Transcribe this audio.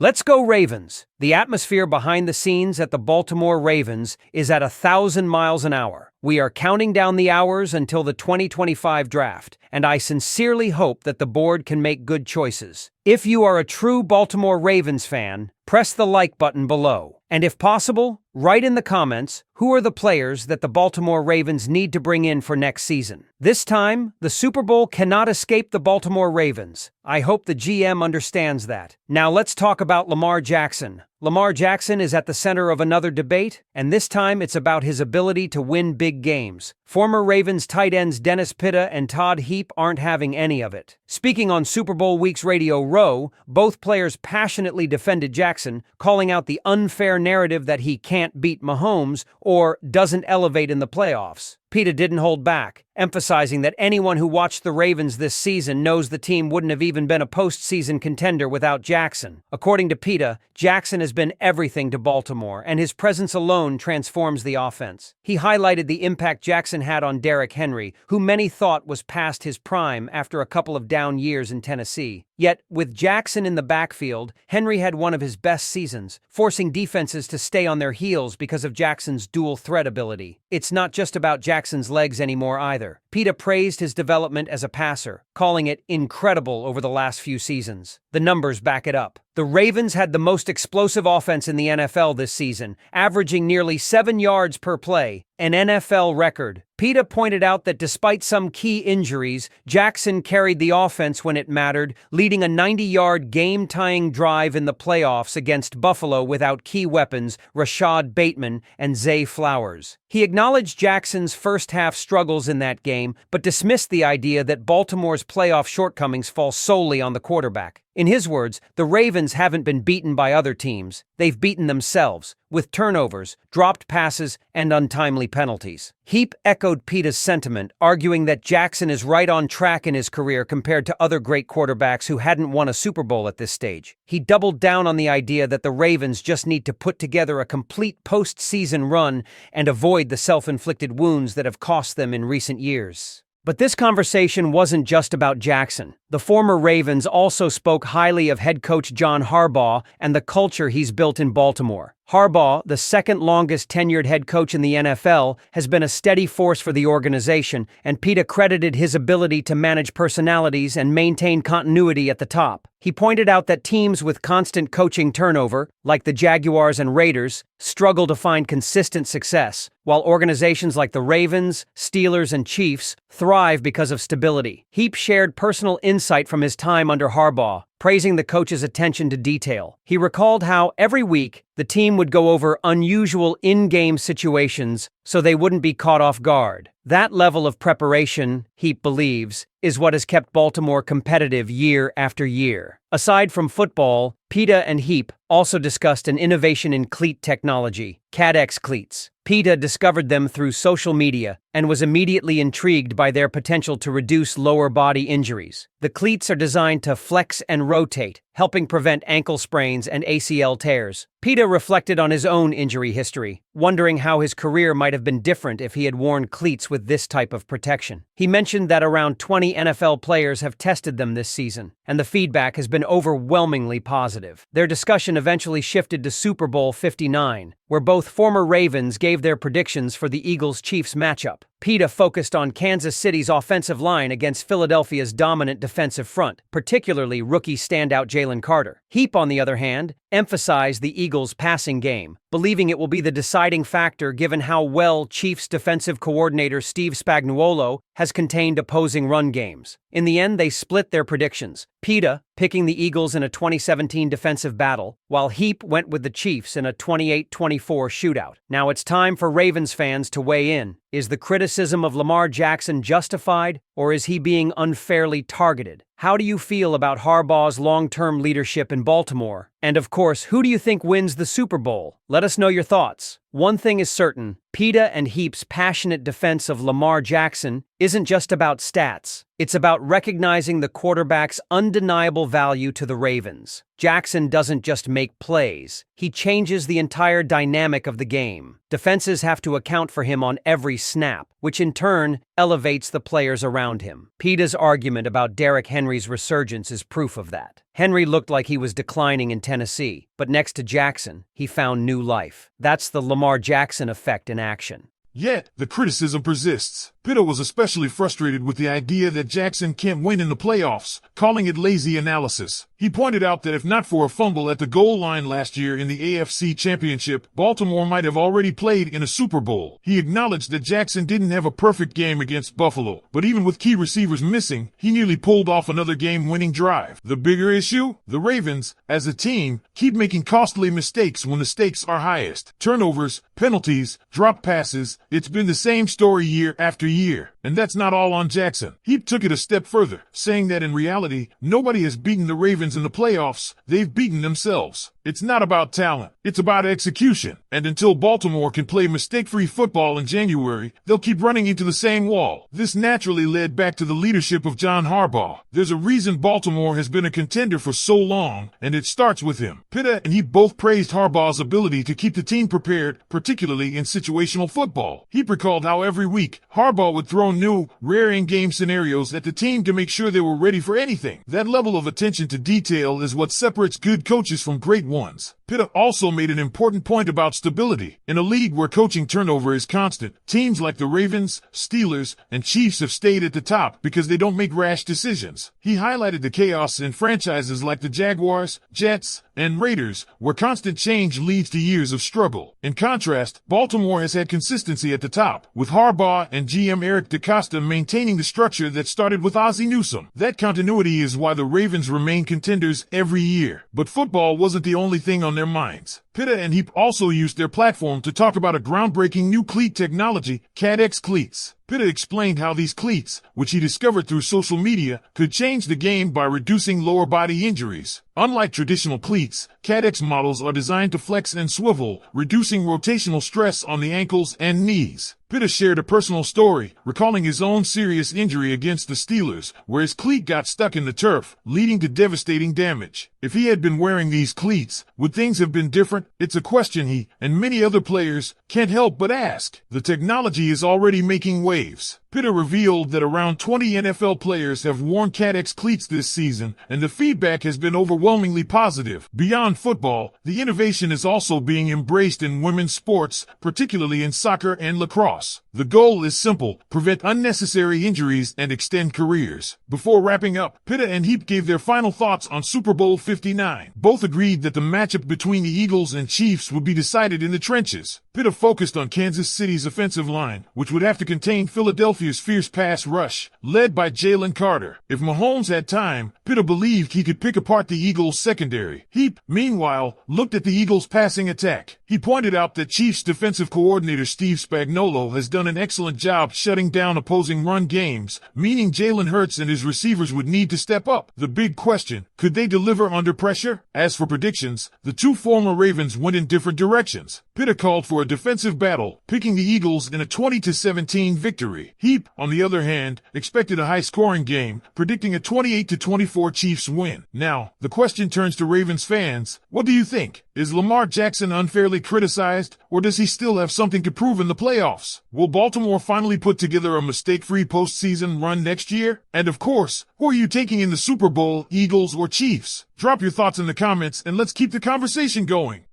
Let's go Ravens! The atmosphere behind the scenes at the Baltimore Ravens is at 1,000 miles an hour. We are counting down the hours until the 2025 draft, and I sincerely hope that the board can make good choices. If you are a true Baltimore Ravens fan, press the like button below. And if possible, write in the comments who are the players that the Baltimore Ravens need to bring in for next season. This time, the Super Bowl cannot escape the Baltimore Ravens. I hope the GM understands that. Now let's talk about Lamar Jackson. Lamar Jackson is at the center of another debate, and this time it's about his ability to win big games. Former Ravens tight ends Dennis Pitta and Todd Heap aren't having any of it. Speaking on Super Bowl Week's Radio Row, both players passionately defended Jackson, calling out the unfair narrative that he can't beat Mahomes or doesn't elevate in the playoffs. Pitta didn't hold back, emphasizing that anyone who watched the Ravens this season knows the team wouldn't have even been a postseason contender without Jackson. According to Pitta, Jackson has been everything to Baltimore, and his presence alone transforms the offense. He highlighted the impact Jackson had on Derrick Henry, who many thought was past his prime after a couple of down years in Tennessee. Yet, with Jackson in the backfield, Henry had one of his best seasons, forcing defenses to stay on their heels because of Jackson's dual threat ability. It's not just about Jackson's legs anymore either. Pitta praised his development as a passer, calling it incredible over the last few seasons. The numbers back it up. The Ravens had the most explosive offense in the NFL this season, averaging nearly 7 yards per play, an NFL record. Pitta pointed out that despite some key injuries, Jackson carried the offense when it mattered, leading a 90-yard game-tying drive in the playoffs against Buffalo without key weapons Rashad Bateman and Zay Flowers. He acknowledged Jackson's first-half struggles in that game, but dismissed the idea that Baltimore's playoff shortcomings fall solely on the quarterback. In his words, the Ravens haven't been beaten by other teams. They've beaten themselves, with turnovers, dropped passes, and untimely penalties. Heap echoed Pitta's sentiment, arguing that Jackson is right on track in his career compared to other great quarterbacks who hadn't won a Super Bowl at this stage. He doubled down on the idea that the Ravens just need to put together a complete postseason run and avoid the self-inflicted wounds that have cost them in recent years. But this conversation wasn't just about Jackson. The former Ravens also spoke highly of head coach John Harbaugh and the culture he's built in Baltimore. Harbaugh, the second longest tenured head coach in the NFL, has been a steady force for the organization, and Pitta credited his ability to manage personalities and maintain continuity at the top. He pointed out that teams with constant coaching turnover, like the Jaguars and Raiders, struggle to find consistent success, while organizations like the Ravens, Steelers, and Chiefs thrive because of stability. Heap shared personal insight from his time under Harbaugh, praising the coach's attention to detail. He recalled how, every week, the team would go over unusual in-game situations so they wouldn't be caught off guard. That level of preparation, Heap believes, is what has kept Baltimore competitive year after year. Aside from football, Pitta and Heap also discussed an innovation in cleat technology, CADX cleats. Pitta discovered them through social media and was immediately intrigued by their potential to reduce lower body injuries. The cleats are designed to flex and rotate, helping prevent ankle sprains and ACL tears. Pitta reflected on his own injury history, wondering how his career might have been different if he had worn cleats with this type of protection. He mentioned that around 20 NFL players have tested them this season, and the feedback has been overwhelmingly positive. Their discussion eventually shifted to Super Bowl 59, where both former Ravens gave their predictions for the Eagles-Chiefs matchup. Pitta focused on Kansas City's offensive line against Philadelphia's dominant defensive front, particularly rookie standout Jalen Carter. Heap, on the other hand, emphasized the Eagles' passing game, believing it will be the deciding factor given how well Chiefs defensive coordinator Steve Spagnuolo has contained opposing run games. In the end, they split their predictions, Pitta picking the Eagles in a 2017 defensive battle, while Heap went with the Chiefs in a 28-24 shootout. Now it's time for Ravens fans to weigh in. Is the criticism of Lamar Jackson justified, or is he being unfairly targeted? How do you feel about Harbaugh's long-term leadership in Baltimore? And of course, who do you think wins the Super Bowl? Let us know your thoughts. One thing is certain, Pitta and Heap's passionate defense of Lamar Jackson isn't just about stats. It's about recognizing the quarterback's undeniable value to the Ravens. Jackson doesn't just make plays. He changes the entire dynamic of the game. Defenses have to account for him on every snap, which in turn elevates the players around him. Pitta's argument about Derrick Henry's resurgence is proof of that. Henry looked like he was declining in Tennessee, but next to Jackson, he found new life. That's the Lamar Jackson effect in action. Yet, the criticism persists. Pitta was especially frustrated with the idea that Jackson can't win in the playoffs, calling it lazy analysis. He pointed out that if not for a fumble at the goal line last year in the AFC Championship, Baltimore might have already played in a Super Bowl. He acknowledged that Jackson didn't have a perfect game against Buffalo, but even with key receivers missing, he nearly pulled off another game-winning drive. The bigger issue? The Ravens, as a team, keep making costly mistakes when the stakes are highest. Turnovers, penalties, drop passes. It's been the same story year after year. And that's not all on Jackson. He took it a step further, saying that in reality, nobody has beaten the Ravens in the playoffs. They've beaten themselves. It's not about talent. It's about execution. And until Baltimore can play mistake-free football in January, they'll keep running into the same wall. This naturally led back to the leadership of John Harbaugh. There's a reason Baltimore has been a contender for so long, and it starts with him. Pitta and he both praised Harbaugh's ability to keep the team prepared, particularly in situational football. He recalled how every week, Harbaugh would throw new, rare in-game scenarios at the team to make sure they were ready for anything. That level of attention to detail is what separates good coaches from great ones. Pitta also made an important point about stability. In a league where coaching turnover is constant, teams like the Ravens, Steelers, and Chiefs have stayed at the top because they don't make rash decisions. He highlighted the chaos in franchises like the Jaguars, Jets, and Raiders, where constant change leads to years of struggle. In contrast, Baltimore has had consistency at the top, with Harbaugh and GM Eric DeCosta maintaining the structure that started with Ozzie Newsome. That continuity is why the Ravens remain contenders every year. But football wasn't the only thing on their minds. Pitta and Heap also used their platform to talk about a groundbreaking new cleat technology, CADX cleats. Pitta explained how these cleats, which he discovered through social media, could change the game by reducing lower body injuries. Unlike traditional cleats, CADX models are designed to flex and swivel, reducing rotational stress on the ankles and knees. Pitta shared a personal story, recalling his own serious injury against the Steelers, where his cleat got stuck in the turf, leading to devastating damage. If he had been wearing these cleats, would things have been different? It's a question he, and many other players, can't help but ask. The technology is already making waves. Pitta revealed that around 20 NFL players have worn CADX cleats this season, and the feedback has been overwhelmingly positive. Beyond football, the innovation is also being embraced in women's sports, particularly in soccer and lacrosse. The goal is simple: prevent unnecessary injuries and extend careers. Before wrapping up, Pitta and Heap gave their final thoughts on Super Bowl 59. Both agreed that the matchup between the Eagles and Chiefs would be decided in the trenches. Pitta focused on Kansas City's offensive line, which would have to contain Philadelphia's fierce pass rush, led by Jalen Carter. If Mahomes had time, Pitta believed he could pick apart the Eagles' secondary. Heap, meanwhile, looked at the Eagles' passing attack. He pointed out that Chiefs defensive coordinator Steve Spagnuolo has done an excellent job shutting down opposing run games, meaning Jalen Hurts and his receivers would need to step up. The big question: could they deliver under pressure? As for predictions, the two former Ravens went in different directions. Pitta called for a defensive battle, picking the Eagles in a 20-17 victory. Heap, on the other hand, expected a high-scoring game, predicting a 28-24 Chiefs win. Now, the question turns to Ravens fans. What do you think? Is Lamar Jackson unfairly criticized, or does he still have something to prove in the playoffs? Will Baltimore finally put together a mistake-free postseason run next year? And of course, who are you taking in the Super Bowl, Eagles or Chiefs? Drop your thoughts in the comments and let's keep the conversation going.